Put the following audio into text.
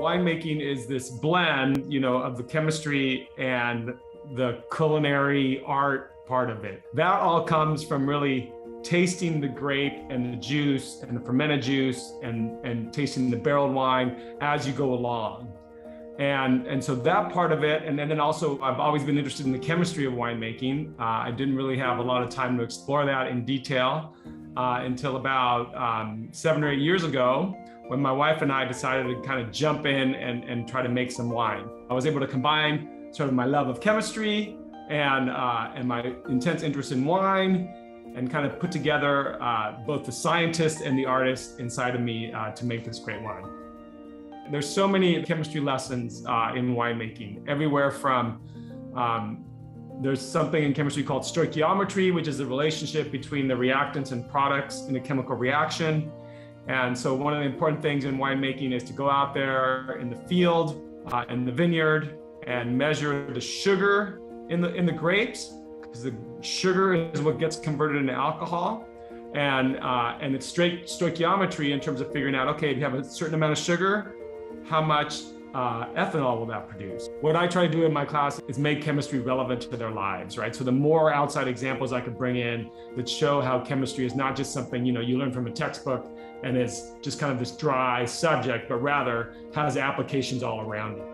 winemaking is this blend, of the chemistry and the culinary art part of it. That all comes from really tasting the grape and the juice and the fermented juice and tasting the barreled wine as you go along. And so that part of it, and then also I've always been interested in the chemistry of winemaking. I didn't really have a lot of time to explore that in detail until about 7 or 8 years ago, when my wife and I decided to kind of jump in and try to make some wine. I was able to combine sort of my love of chemistry and my intense interest in wine, and kind of put together both the scientist and the artist inside of me to make this great wine. There's so many chemistry lessons in winemaking, everywhere from, there's something in chemistry called stoichiometry, which is the relationship between the reactants and products in a chemical reaction. And so one of the important things in winemaking is to go out there in the field, in the vineyard, and measure the sugar in the grapes, because the sugar is what gets converted into alcohol. And it's straight stoichiometry in terms of figuring out, okay, if you have a certain amount of sugar, how much ethanol will that produce? What I try to do in my class is make chemistry relevant to their lives, right? So the more outside examples I could bring in that show how chemistry is not just something, you learn from a textbook and it's just kind of this dry subject, but rather has applications all around it.